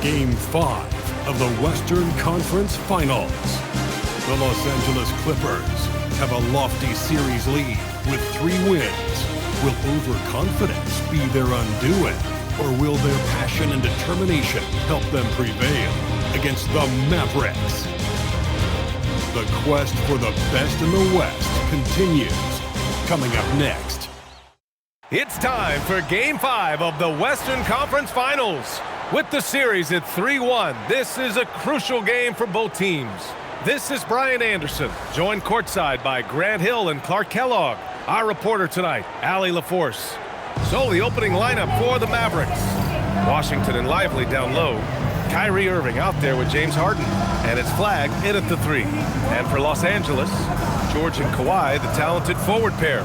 Game 5 of the Western Conference Finals. The Los Angeles Clippers have a lofty series lead with 3 wins. Will overconfidence be their undoing, or will their passion and determination help them prevail against the Mavericks? The quest for the best in the West continues. Coming up next. It's time for Game 5 of the Western Conference Finals. With the series at 3-1, this is a crucial game for both teams. This is Brian Anderson, joined courtside by Grant Hill and Clark Kellogg. Our reporter tonight, Allie LaForce. So the opening lineup for the Mavericks. Washington and Lively down low. Kyrie Irving out there with James Harden. And it's Flag in at the 3. And for Los Angeles, George and Kawhi, the talented forward pair.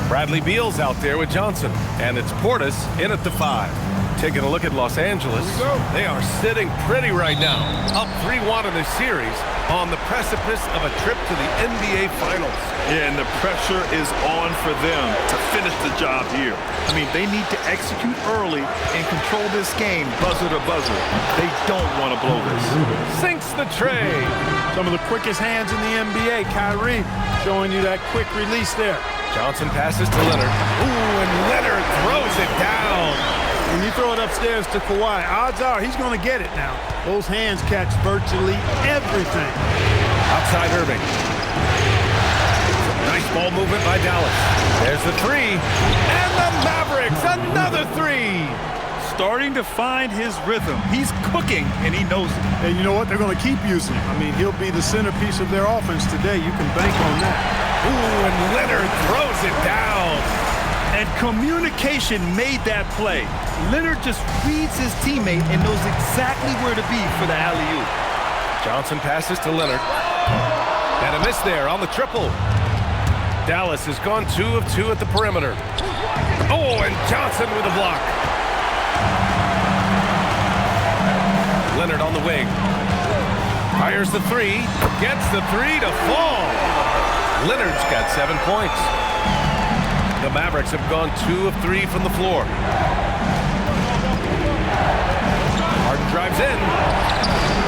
Bradley Beal's out there with Johnson. And it's Portis in at the 5. Taking a look at Los Angeles, they are sitting pretty right now. Up 3-1 in this series on the precipice of a trip to the NBA Finals. Yeah, and the pressure is on for them to finish the job here. I mean, they need to execute early and control this game buzzer to buzzer. They don't want to blow this. Sinks the tray. Some of the quickest hands in the NBA. Kyrie showing you that quick release there. Johnson passes to Leonard. Ooh, and Leonard throws it down. When you throw it upstairs to Kawhi, odds are he's going to get it now. Those hands catch virtually everything. Outside Irving. Nice ball movement by Dallas. There's the 3. And the Mavericks, another 3. Starting to find his rhythm. He's cooking, and he knows it. And you know what? They're going to keep using him. I mean, he'll be the centerpiece of their offense today. You can bank on that. Ooh, and Leonard throws it down. And communication made that play. Leonard just reads his teammate and knows exactly where to be for the alley-oop. Johnson passes to Leonard. And a miss there on the triple. Dallas has gone 2 of 2 at the perimeter. Oh, and Johnson with a block. Leonard on the wing. Fires the 3. Gets the 3 to fall. Leonard's got 7 points. The Mavericks have gone 2 of 3 from the floor. Harden drives in.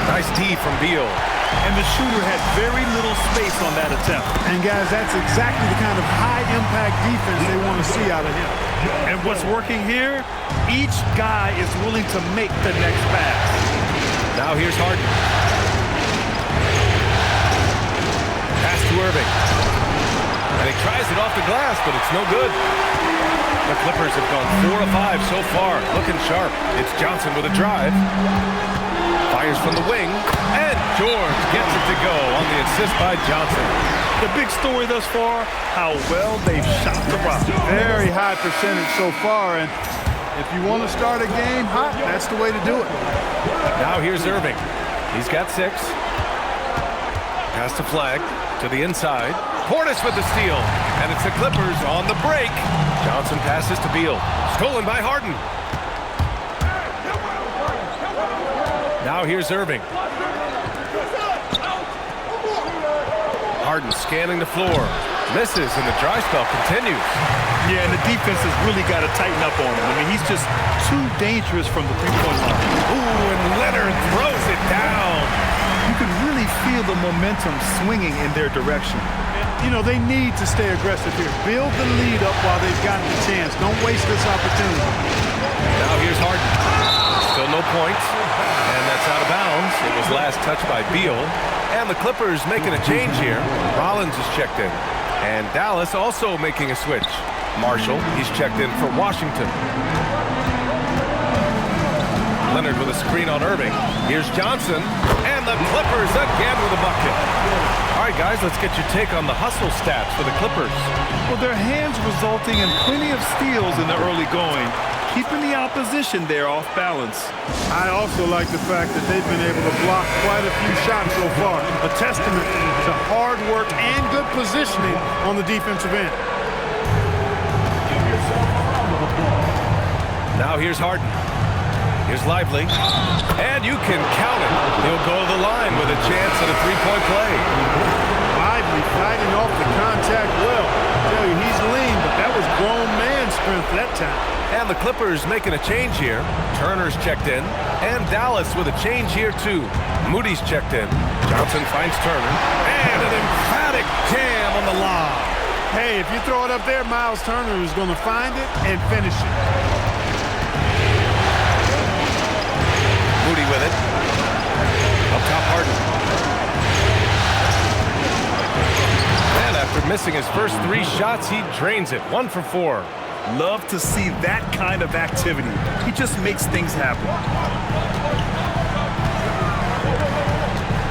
Nice D from Beal. And the shooter had very little space on that attempt. And guys, that's exactly the kind of high-impact defense they want to see out of him. And what's working here, each guy is willing to make the next pass. Now here's Harden. Pass to Irving. And he tries it off the glass, but it's no good. The Clippers have gone 4 of 5 so far. Looking sharp. It's Johnson with a drive. Fires from the wing. And George gets it to go on the assist by Johnson. The big story thus far, how well they've shot the rock. Very high percentage so far, and if you want to start a game hot, that's the way to do it. Now here's Irving. He's got 6. Pass to Flag to the inside. Portis with the steal, and it's the Clippers on the break. Johnson passes to Beal. Stolen by Harden. Now here's Irving. Harden scanning the floor. Misses, and the dry spell continues. Yeah, and the defense has really got to tighten up on him. I mean, he's just too dangerous from the three-point line. Ooh, and Leonard throws it down. You can really feel the momentum swinging in their direction. You know, they need to stay aggressive here. Build the lead up while they've got the chance. Don't waste this opportunity. Now here's Harden. Still no points. And that's out of bounds. It was last touched by Beal. And the Clippers making a change here. Rollins is checked in. And Dallas also making a switch. Marshall, he's checked in for Washington. Leonard with a screen on Irving. Here's Johnson. And the Clippers again with a bucket. All right, guys, let's get your take on the hustle stats for the Clippers. Well, their hands resulting in plenty of steals in the early going, keeping the opposition there off balance. I also like the fact that they've been able to block quite a few shots so far. A testament to hard work and good positioning on the defensive end. Now here's Harden. Here's Lively. And you can count it. He'll go to the line with a chance at a 3-point play. Lively fighting off the contact well. I tell you, he's lean, but that was grown man speed. strength that time. And the Clippers making a change here. Turner's checked in. And Dallas with a change here, too. Moody's checked in. Johnson finds Turner. And an emphatic jam on the lob. Hey, if you throw it up there, Miles Turner is going to find it and finish it. Moody with it. Up top, Harden. And after missing his first 3 shots, he drains it. 1 for 4. Love to see that kind of activity. He just makes things happen.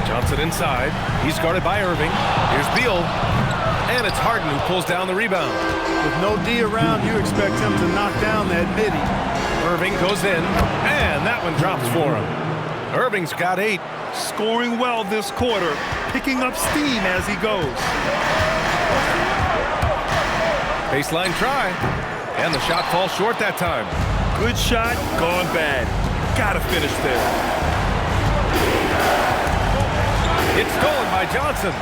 Johnson inside. He's guarded by Irving. Here's Beal. And it's Harden who pulls down the rebound. With no D around, you expect him to knock down that midi. Irving goes in. And that one drops for him. Irving's got 8. Scoring well this quarter. Picking up steam as he goes. Baseline try. And the shot falls short that time. Good shot, gone bad. Gotta finish there. It's stolen by Johnson.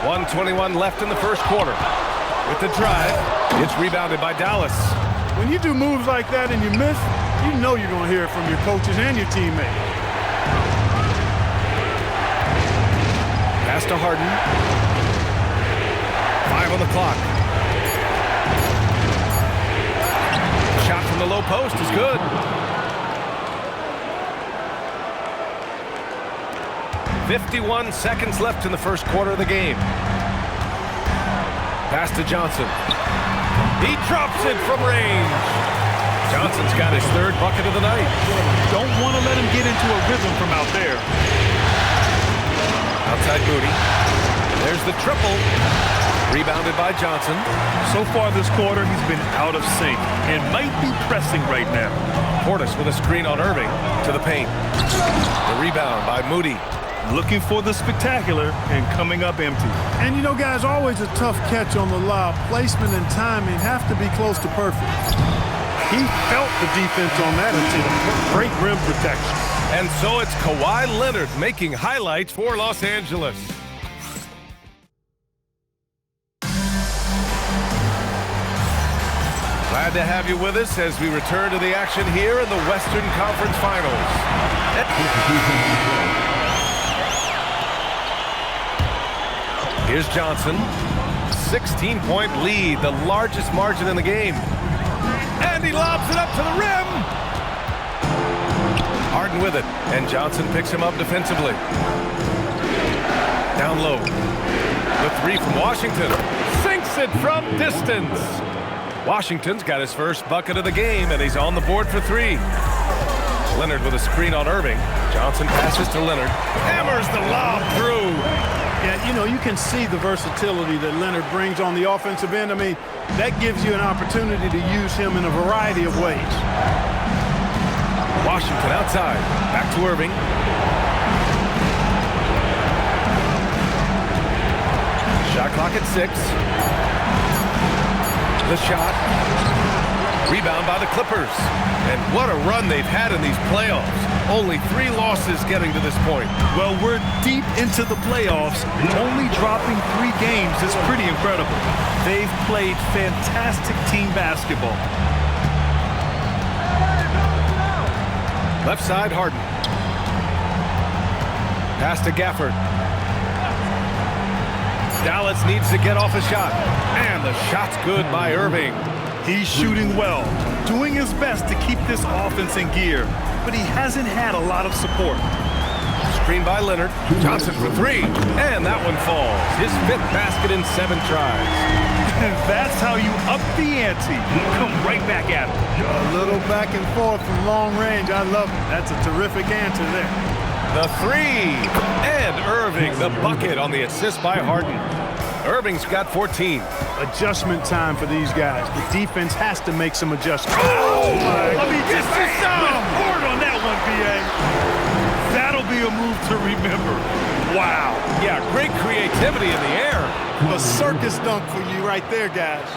1:21 left in the first quarter. With the drive, it's rebounded by Dallas. When you do moves like that and you miss, you know you're going to hear it from your coaches and your teammates. Pass to Harden. 5 on the clock. Shot from the low post is good. .51 seconds left in the first quarter of the game. Pass to Johnson. He drops it from range. Johnson's got his 3rd bucket of the night. Don't want to let him get into a rhythm from out there. Outside Moody. There's the triple. Rebounded by Johnson. So far this quarter, he's been out of sync and might be pressing right now. Portis with a screen on Irving to the paint. The rebound by Moody. Looking for the spectacular and coming up empty. And you know, guys, always a tough catch on the lob. Placement and timing have to be close to perfect. He felt the defense on that attempt. Great rim protection. And so it's Kawhi Leonard making highlights for Los Angeles. Glad to have you with us as we return to the action here in the Western Conference Finals. Here's Johnson. 16-point lead, the largest margin in the game. And he lobs it up to the rim. Harden with it, and Johnson picks him up defensively. Down low. The 3 from Washington. Sinks it from distance. Washington's got his first bucket of the game, and he's on the board for 3. Leonard with a screen on Irving. Johnson passes to Leonard. Hammers the lob through. Yeah, you know, you can see the versatility that Leonard brings on the offensive end. I mean, that gives you an opportunity to use him in a variety of ways. Washington outside. Back to Irving. Shot clock at 6. The shot. Rebound by the Clippers. And what a run they've had in these playoffs. Only 3 losses getting to this point. Well, we're deep into the playoffs. Only dropping 3 games is pretty incredible. They've played fantastic team basketball. Left side, Harden. Pass to Gafford. Dallas needs to get off a shot. And the shot's good by Irving. He's shooting well, doing his best to keep this offense in gear, but he hasn't had a lot of support. Screen by Leonard. Johnson for 3. And that one falls. His 5th basket in 7 tries. And that's how you up the ante. Come right back at him. A little back and forth from long range. I love it. That's a terrific answer there. The 3. And Irving, the bucket on the assist by Harden. Irving's got 14. Adjustment time for these guys. The defense has to make some adjustments. Oh, my. Let me just hard on that one, B.A. That'll be a move to remember. Wow. Yeah, great creativity in the air. A circus dunk for you right there, guys.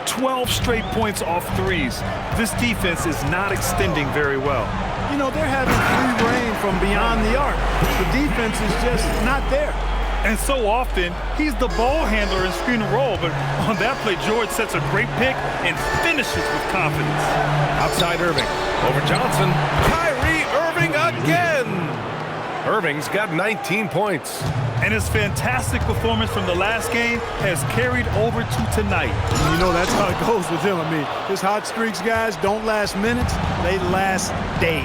12 straight points off 3s. This defense is not extending very well. You know, they're having free reign from beyond the arc. The defense is just not there. And so often, he's the ball handler in screen and roll, but on that play, George sets a great pick and finishes with confidence. Outside Irving, over Johnson. Kyrie Irving again! Irving's got 19 points. And his fantastic performance from the last game has carried over to tonight. You know, that's how it goes with him. I mean, his hot streaks, guys, don't last minutes. They last days.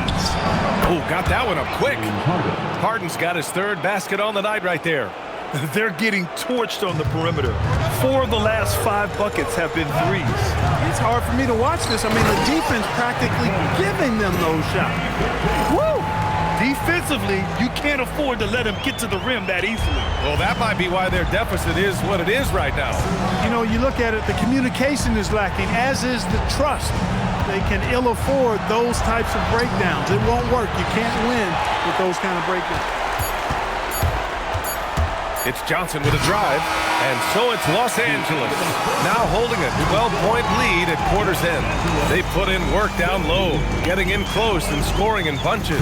Oh, got that one up quick. Harden's got his third basket on the night right there. They're getting torched on the perimeter. 4 of the last 5 buckets have been threes. It's hard for me to watch this. I mean, the defense practically giving them those shots. Woo! Defensively, you can't afford to let him get to the rim that easily. Well, that might be why their deficit is what it is right now. You know, you look at it, the communication is lacking, as is the trust. They can ill afford those types of breakdowns. It won't work. You can't win with those kind of breakdowns. It's Johnson with a drive, and so it's Los Angeles, now holding a 12-point lead at quarter's end. They put in work down low, getting in close and scoring in bunches.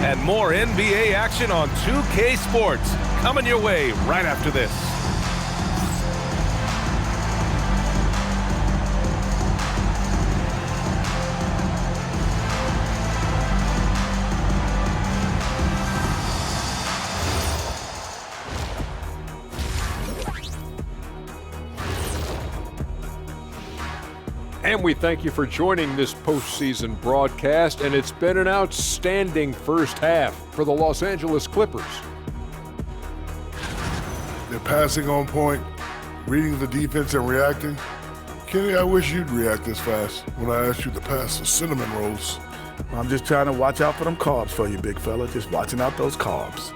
And more NBA action on 2K Sports coming your way right after this. And we thank you for joining this postseason broadcast, and it's been an outstanding first half for the Los Angeles Clippers. They're passing on point, reading the defense and reacting. Kenny, I wish you'd react this fast when I asked you to pass the cinnamon rolls. I'm just trying to watch out for them carbs for you, big fella. Just watching out those carbs.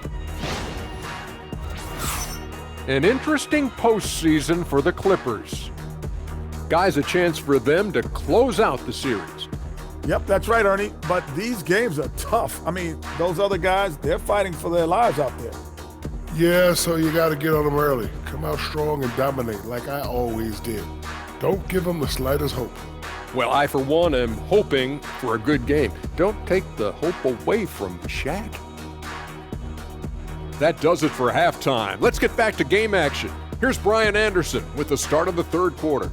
An interesting postseason for the Clippers. Guys, a chance for them to close out the series. Yep, that's right, Ernie. But these games are tough. I mean, those other guys, they're fighting for their lives out there. Yeah, so you got to get on them early. Come out strong and dominate like I always did. Don't give them the slightest hope. Well, I, for one, am hoping for a good game. Don't take the hope away from Shaq. That does it for halftime. Let's get back to game action. Here's Brian Anderson with the start of the third quarter.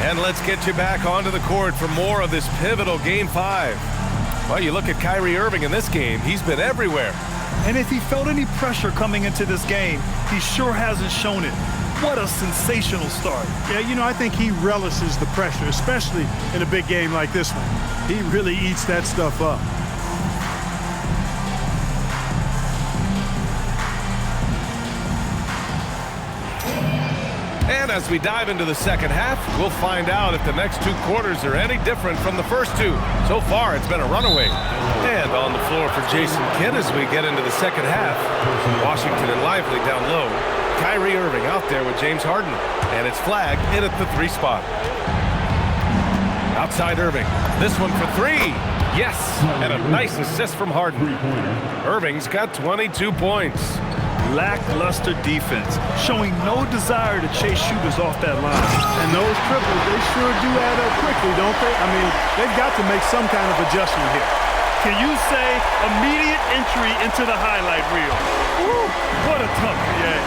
And let's get you back onto the court for more of this pivotal Game 5. Well, you look at Kyrie Irving in this game, he's been everywhere. And if he felt any pressure coming into this game, he sure hasn't shown it. What a sensational start. Yeah, you know, I think he relishes the pressure, especially in a big game like this one. He really eats that stuff up. And as we dive into the second half, we'll find out if the next 2 quarters are any different from the first 2. So far, it's been a runaway. And on the floor for Jason Kidd as we get into the second half. Washington and Lively down low. Kyrie Irving out there with James Harden. And it's flagged in at the 3 spot. Outside Irving. This one for 3. Yes! And a nice assist from Harden. Irving's got 22 points. Lackluster defense, showing no desire to chase shooters off that line. And those triples, they sure do add up quickly, don't they? I mean, they've got to make some kind of adjustment here. Can you say immediate entry into the highlight reel? Woo, what a tough game.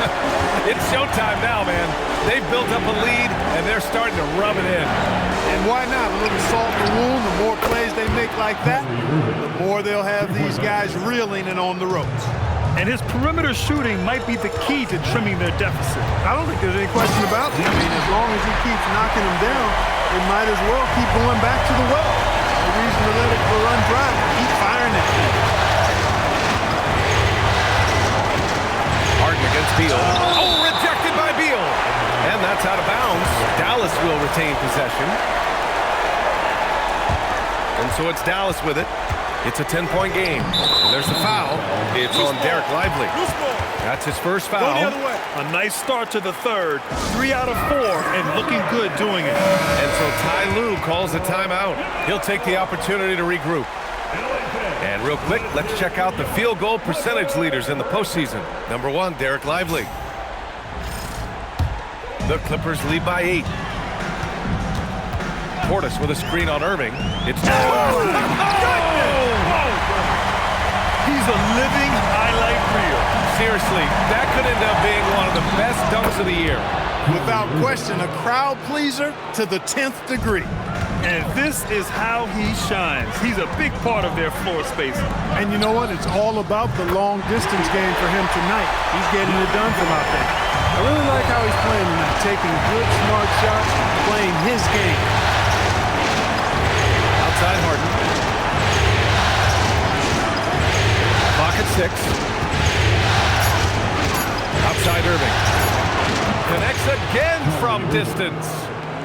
It's showtime now, man. They've built up a lead, and they're starting to rub it in. And why not? A little salt in the wound. The more plays they make like that, the more they'll have these guys reeling and on the ropes. And his perimeter shooting might be the key to trimming their deficit. I don't think there's any question about it. I mean, as long as he keeps knocking them down, they might as well keep going back to the well. No reason to let it run dry. Keep firing it. Harden against Beal. Oh, rejected by Beal. And that's out of bounds. Dallas will retain possession. And so it's Dallas with it. It's a 10-point game. And there's the foul. It's on Derek Lively. That's his first foul. A nice start to the third. 3 out of 4 and looking good doing it. And so Ty Lue calls a timeout. He'll take the opportunity to regroup. And And real quick, let's check out the field goal percentage leaders in the postseason. Number 1, Derek Lively. The Clippers lead by 8. Portis with a screen on Irving. It's He's a living highlight reel. seriously, that could end up being one of the best dunks of the year. Without question, a crowd pleaser to the 10th degree. And this is how he shines. He's a big part of their floor spacing. And you know what? It's all about the long distance game for him tonight. He's getting it done from out there. I really like how he's playing tonight, taking good, smart shots, playing his game. Outside Harden. Clock at 6. Outside Irving. Connects again from distance.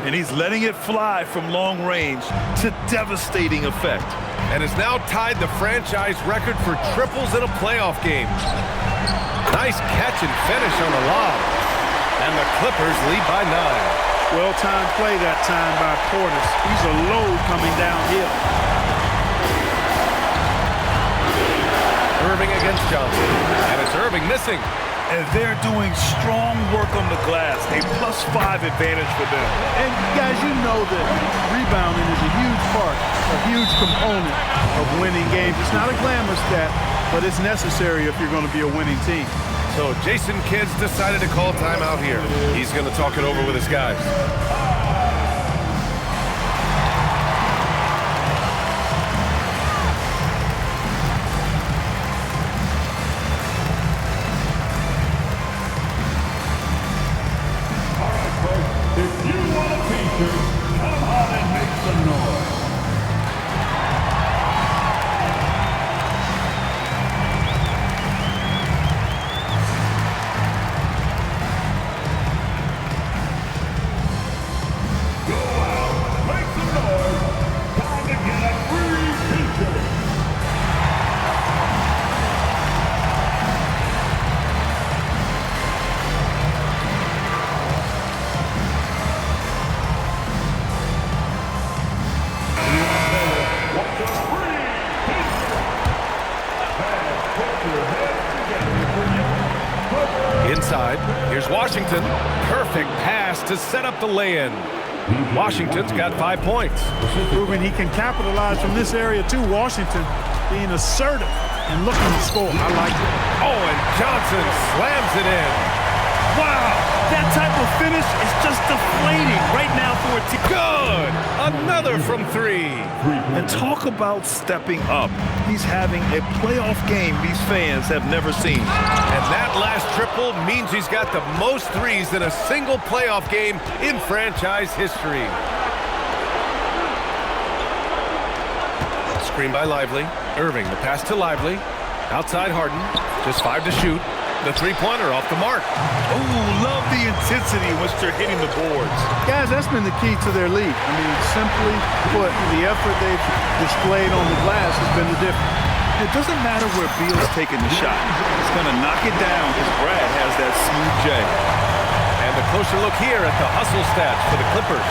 And he's letting it fly from long range to devastating effect. And has now tied the franchise record for triples in a playoff game. Nice catch and finish on the lob. And the Clippers lead by 9. Well-timed play that time by Portis. He's a load coming downhill. Irving against Johnson. And it's Irving missing. And they're doing strong work on the glass, a +5 advantage for them. And guys, you know that rebounding is a huge part, a huge component of winning games. It's not a glamour stat, but it's necessary if you're going to be a winning team. So Jason Kidd's decided to call timeout here. He's going to talk it over with his guys. If you want a feature, come on and make some noise. Go out, make some noise. Time to get a free feature. Inside, here's Washington. Perfect pass to set up the lay-in. Washington's got 5 points. Proving he can capitalize from this area too. Washington being assertive and looking to score. I like it. Oh, and Johnson slams it in. Wow, that type of finish is just deflating right now for a team. Good! Another from 3. And talk about stepping up. He's having a playoff game these fans have never seen. And that last triple means he's got the most threes in a single playoff game in franchise history. Screen by Lively. Irving, the pass to Lively. Outside Harden. Just 5 to shoot. The three-pointer off the mark. Ooh, love the intensity in which they're hitting the boards. Guys, that's been the key to their lead. I mean, simply put, the effort they've displayed on the glass has been the difference. It doesn't matter where Beal's taking the shot. He's going to knock it down because Brad has that smooth J. And a closer look here at the hustle stats for the Clippers.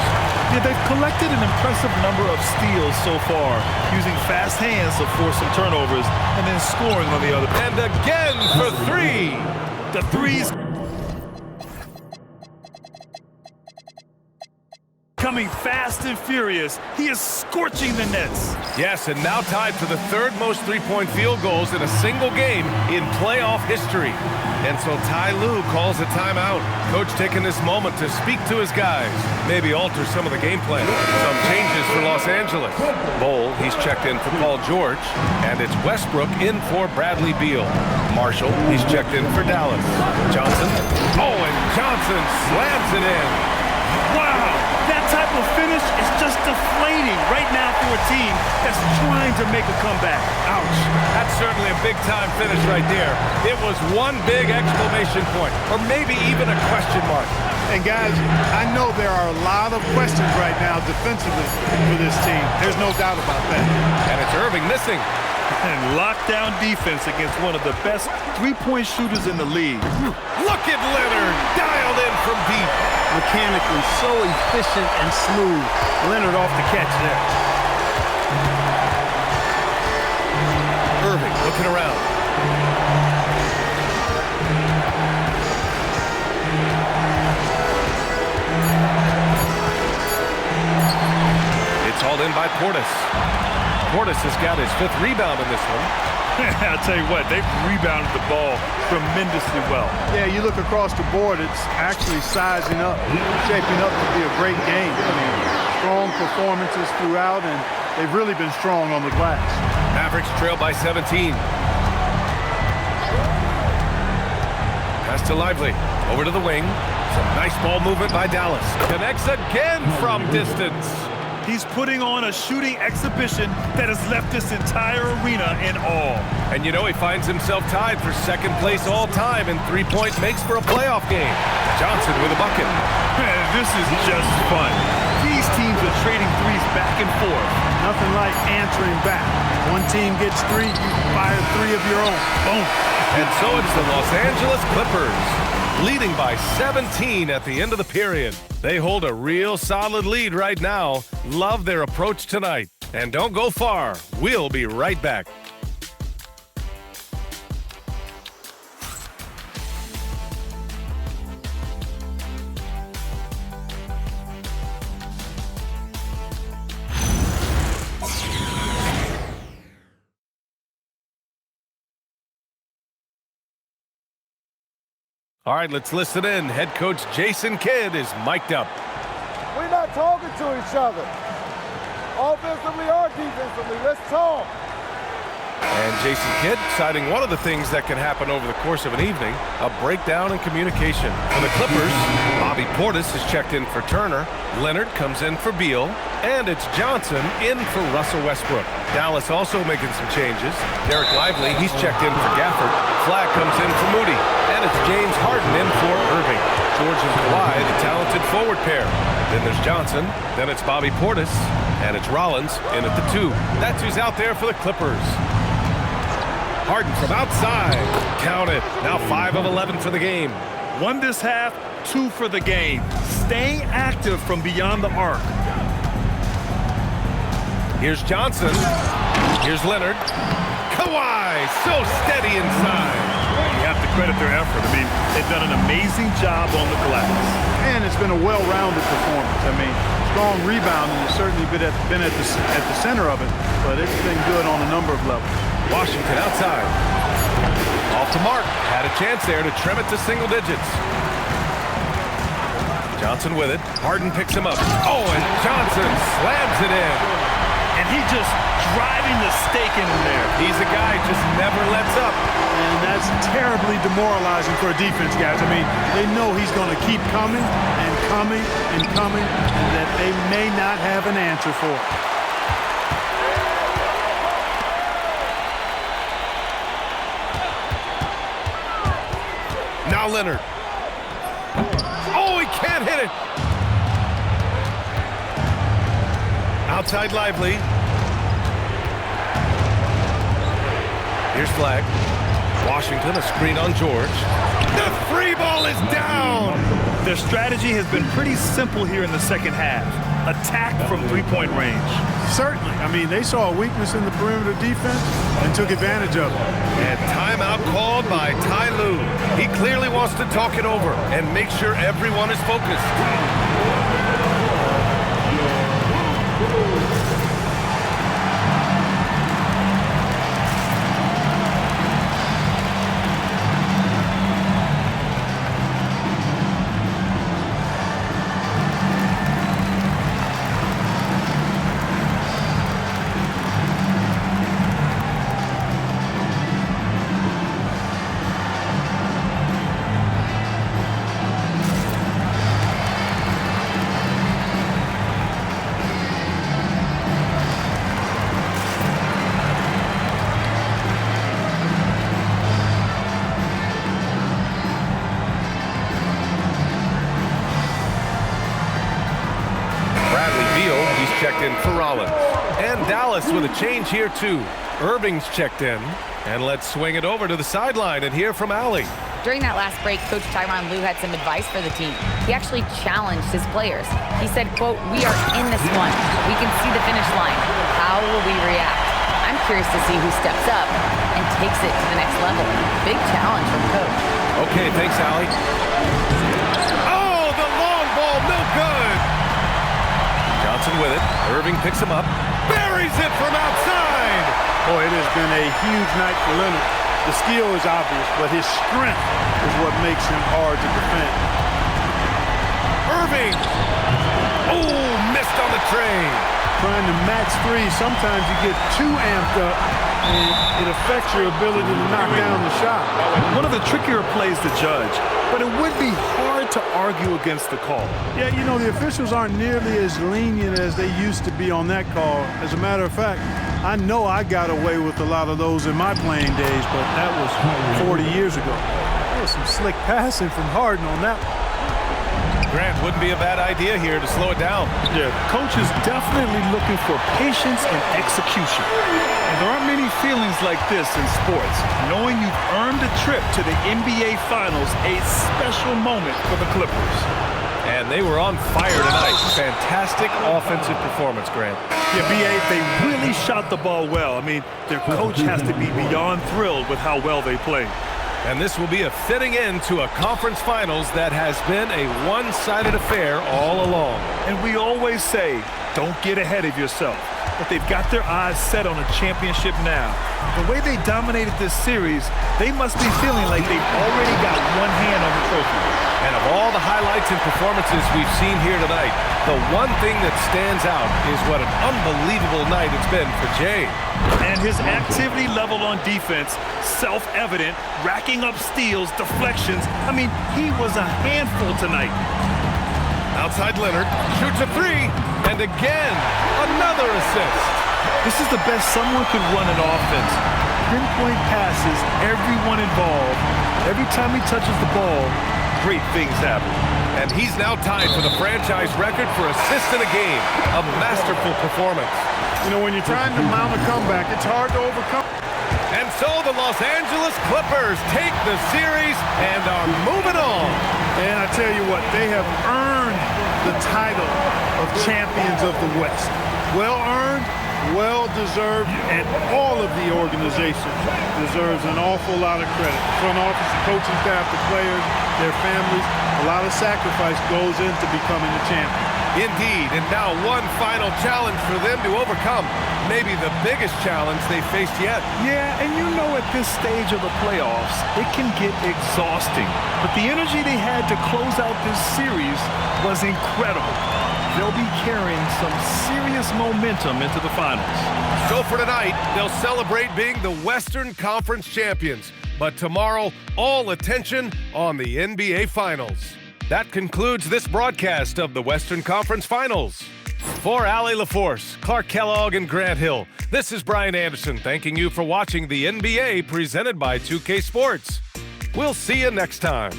Yeah, they've collected an impressive number of steals so far, using fast hands to force some turnovers and then scoring on the other. And again for 3. The threes coming fast and furious. He is scorching the nets. Yes, and now tied for the 3rd most three-point field goals in a single game in playoff history. And so Ty Lue calls a timeout. Coach taking this moment to speak to his guys, maybe alter some of the game plan. Some changes for Los Angeles. Bol, he's checked in for Paul George, and it's Westbrook in for Bradley Beal. Marshall, he's checked in for Dallas. Johnson, oh, and Johnson slams it in. Wow, that type of finish is just deflating right now for a team that's trying to make a comeback. Ouch. That's certainly a big-time finish right there. It was one big exclamation point, or maybe even a question mark. And guys, I know there are a lot of questions right now defensively for this team. There's no doubt about that. And it's Irving missing. And lockdown defense against one of the best three-point shooters in the league. Look at Leonard, dialed in from deep. Mechanically so efficient and smooth. Leonard off the catch there. Irving looking around. It's hauled in by Portis. Portis has got his 5th rebound in this one. I'll tell you what, they've rebounded the ball tremendously well. Yeah, you look across the board, it's actually sizing up, shaping up to be a great game. I mean, strong performances throughout, and they've really been strong on the glass. Mavericks trail by 17. Pass to Lively. Over to the wing. Some nice ball movement by Dallas. Connects again from distance. He's putting on a shooting exhibition that has left this entire arena in awe. And you know, he finds himself tied for 2nd place all time in 3-point makes for a playoff game. Johnson with a bucket. Man, this is just fun. These teams are trading threes back and forth. Nothing like answering back. One team gets 3, you fire 3 of your own. Boom. And so it's the Los Angeles Clippers, leading by 17 at the end of the period. They hold a real solid lead right now. Love their approach tonight. And don't go far. We'll be right back. All right, let's listen in. Head coach Jason Kidd is mic'd up. We're not talking to each other. Offensively or defensively, let's talk. And Jason Kidd citing one of the things that can happen over the course of an evening, a breakdown in communication. For the Clippers, Bobby Portis is checked in for Turner. Leonard comes in for Beal. And it's Johnson in for Russell Westbrook. Dallas also making some changes. Derek Lively, he's checked in for Gafford. Flack comes in for Moody. And it's James Harden in for Irving. George and Kawhi, the talented forward pair. Then there's Johnson. Then it's Bobby Portis. And it's Rollins in at the 2. That's who's out there for the Clippers. Harden from outside. Count it. Now 5 of 11 for the game. 1 this half, 2 for the game. Staying active from beyond the arc. Here's Johnson. Here's Leonard. Kawhi, so steady inside. You have to credit their effort. I mean, they've done an amazing job on the glass. And it's been a well-rounded performance. I mean, strong rebounding has certainly been at the center of it, but it's been good on a number of levels. Washington outside. Off to Mark. Had a chance there to trim it to single digits. Johnson with it. Harden picks him up. Oh, and Johnson slams it in. And he just driving the stake in there. He's a guy just never lets up. And that's terribly demoralizing for a defense, guys. I mean, they know he's going to keep coming and coming and coming, and that they may not have an answer for. Now Leonard. Oh, he can't hit it. Outside Lively. Here's Flag. Washington, a screen on George. The free ball is down. Their strategy has been pretty simple here in the second half. Attack from three-point range. Certainly. I mean, they saw a weakness in the perimeter defense and took advantage of it. And timeout called by Ty Lue. He clearly wants to talk it over and make sure everyone is focused. Checked in for Rollins. And Dallas with a change here too. Irving's checked in. And let's swing it over to the sideline and hear from Allie. During that last break, Coach Tyronn Lue had some advice for the team. He actually challenged his players. He said, quote, "We are in this one. We can see the finish line. How will we react?" I'm curious to see who steps up and takes it to the next level. Big challenge from coach. Okay, thanks, Allie. Oh, the long ball, no good. Johnson with it. Irving picks him up. Buries it from outside. Boy, it has been a huge night for Leonard. The skill is obvious, but his strength is what makes him hard to defend. Irving. Oh, missed on the train. Trying to match three, sometimes you get too amped up and it affects your ability to knock down the shot. One of the trickier plays to judge, but it would be hard to argue against the call. Yeah, you know, the officials aren't nearly as lenient as they used to be on that call. As a matter of fact, I know I got away with a lot of those in my playing days, but that was 40 years ago. There was some slick passing from Harden on that one. Grant, wouldn't be a bad idea here to slow it down. Yeah, coach is definitely looking for patience and execution. And there aren't many feelings like this in sports. Knowing you've earned a trip to the NBA Finals, a special moment for the Clippers. And they were on fire tonight. Fantastic offensive performance, Grant. Yeah, B.A., they really shot the ball well. I mean, their coach has to be beyond thrilled with how well they played. And this will be a fitting end to a conference finals that has been a one-sided affair all along. And we always say, don't get ahead of yourself. But they've got their eyes set on a championship now. The way they dominated this series, they must be feeling like they've already got one hand on the trophy. And of all the highlights and performances we've seen here tonight, the one thing that stands out is what an unbelievable night it's been for Jay. And his activity level on defense, self-evident, racking up steals, deflections. I mean, he was a handful tonight. Outside Leonard, shoots a three, and again, another assist. This is the best someone could run an offense. Pinpoint passes, everyone involved. Every time he touches the ball, great things happen. And he's now tied for the franchise record for assists in a game. A masterful performance. You know, when you're trying to mount a comeback, it's hard to overcome. And so the Los Angeles Clippers take the series and are moving on. And I tell you what, they have earned the title of champions of the West. Well earned, well deserved, and all of the organization deserves an awful lot of credit. The front office, the coaching staff, the players, their families, a lot of sacrifice goes into becoming a champion. Indeed, and now one final challenge for them to overcome. Maybe the biggest challenge they faced yet. Yeah, and you know at this stage of the playoffs, it can get exhausting. But the energy they had to close out this series was incredible. They'll be carrying some serious momentum into the finals. So for tonight, they'll celebrate being the Western Conference champions. But tomorrow, all attention on the NBA Finals. That concludes this broadcast of the Western Conference Finals. For Allie LaForce, Clark Kellogg, and Grant Hill, this is Brian Anderson thanking you for watching the NBA presented by 2K Sports. We'll see you next time.